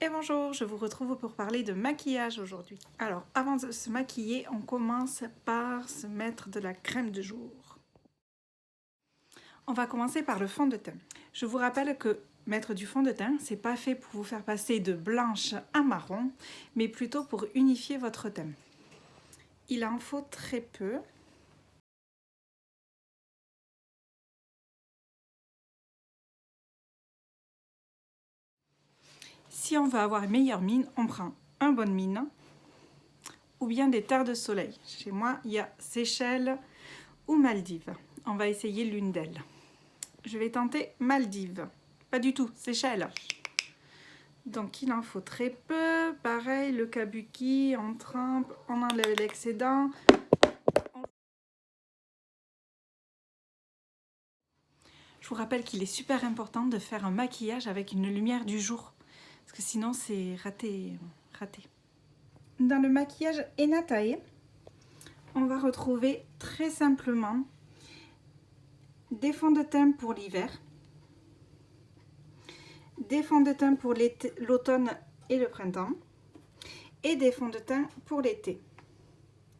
Et bonjour, je vous retrouve pour parler de maquillage aujourd'hui. Alors, avant de se maquiller, on commence par se mettre de la crème de jour. On va commencer par le fond de teint. Je vous rappelle que mettre du fond de teint, c'est pas fait pour vous faire passer de blanche à marron, mais plutôt pour unifier votre teint. Il en faut très peu. Si on veut avoir une meilleure mine, on prend un bonne mine ou bien des terres de soleil. Chez moi, il y a Seychelles ou Maldives. On va essayer l'une d'elles. Je vais tenter Maldives. Pas du tout, Seychelles. Donc il en faut très peu. Pareil, le kabuki, on trempe, on enlève l'excédent. Je vous rappelle qu'il est super important de faire un maquillage avec une lumière du jour. Parce que sinon c'est raté. Dans le maquillage Enatae, on va retrouver très simplement des fonds de teint pour l'hiver, des fonds de teint pour l'automne et le printemps, et des fonds de teint pour l'été.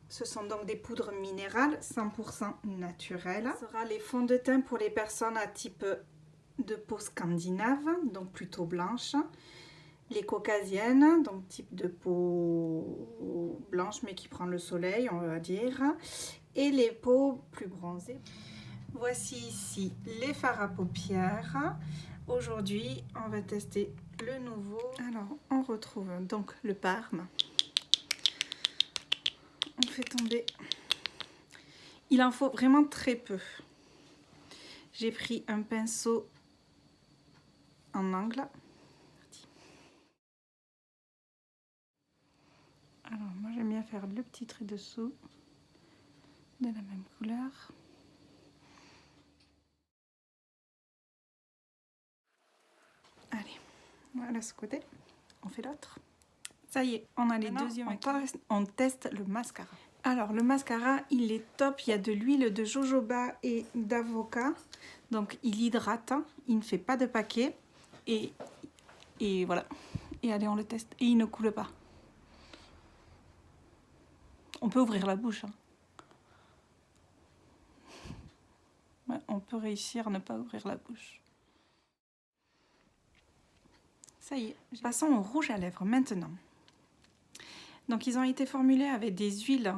Ce sont donc des poudres minérales 100% naturelles. Ce sera les fonds de teint pour les personnes à type de peau scandinave, donc plutôt blanche. Les caucasiennes, donc type de peau blanche mais qui prend le soleil, on va dire. Et les peaux plus bronzées. Voici ici les fards à paupières. Aujourd'hui, on va tester le nouveau. Alors, on retrouve donc le Parme. On fait tomber. Il en faut vraiment très peu. J'ai pris un pinceau en angle. Alors, moi j'aime bien faire le petit trait dessous de la même couleur. Allez, voilà ce côté. On fait l'autre. Ça y est, on a les deux yeux maquillés. On teste le mascara. Alors, le mascara, il est top. Il y a de l'huile de jojoba et d'avocat. Donc, il hydrate. Il ne fait pas de paquet. Et voilà. Et allez, on le teste. Et il ne coule pas. On peut ouvrir la bouche. Ouais, on peut réussir à ne pas ouvrir la bouche. Ça y est. Passons au rouge à lèvres maintenant. Donc ils ont été formulés avec des huiles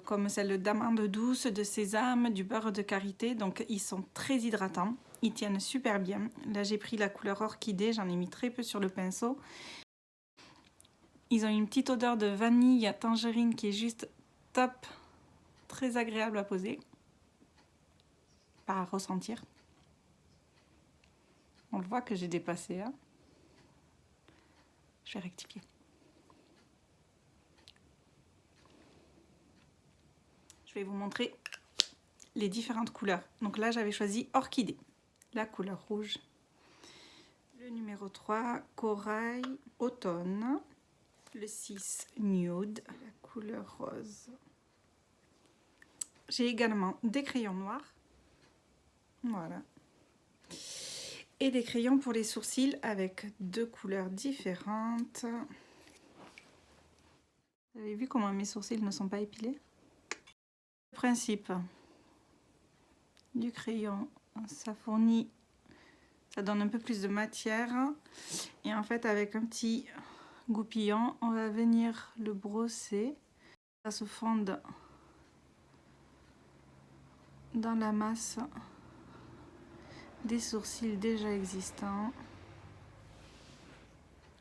comme celle d'amande douce, de sésame, du beurre de karité. Donc ils sont très hydratants, ils tiennent super bien. Là j'ai pris la couleur orchidée, j'en ai mis très peu sur le pinceau. Ils ont une petite odeur de vanille tangerine qui est juste top, très agréable à poser, pas à ressentir. On le voit que j'ai dépassé, hein. Je vais rectifier. Je vais vous montrer les différentes couleurs. Donc là, j'avais choisi orchidée, la couleur rouge. Le numéro 3, corail, automne. Le 6, nude, la couleur rose. J'ai également des crayons noirs. Voilà. Et des crayons pour les sourcils avec deux couleurs différentes. Vous avez vu comment mes sourcils ne sont pas épilés? Le principe du crayon, ça fournit, ça donne un peu plus de matière. Et en fait, avec un petit goupillon, on va venir le brosser. Ça se fonde dans la masse des sourcils déjà existants.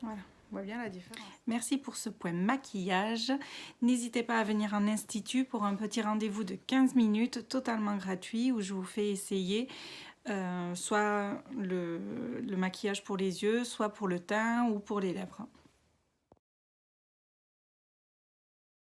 Voilà. On voit bien la différence. Merci pour ce point maquillage. N'hésitez pas à venir en institut pour un petit rendez-vous de 15 minutes totalement gratuit où je vous fais essayer soit le maquillage pour les yeux, soit pour le teint ou pour les lèvres.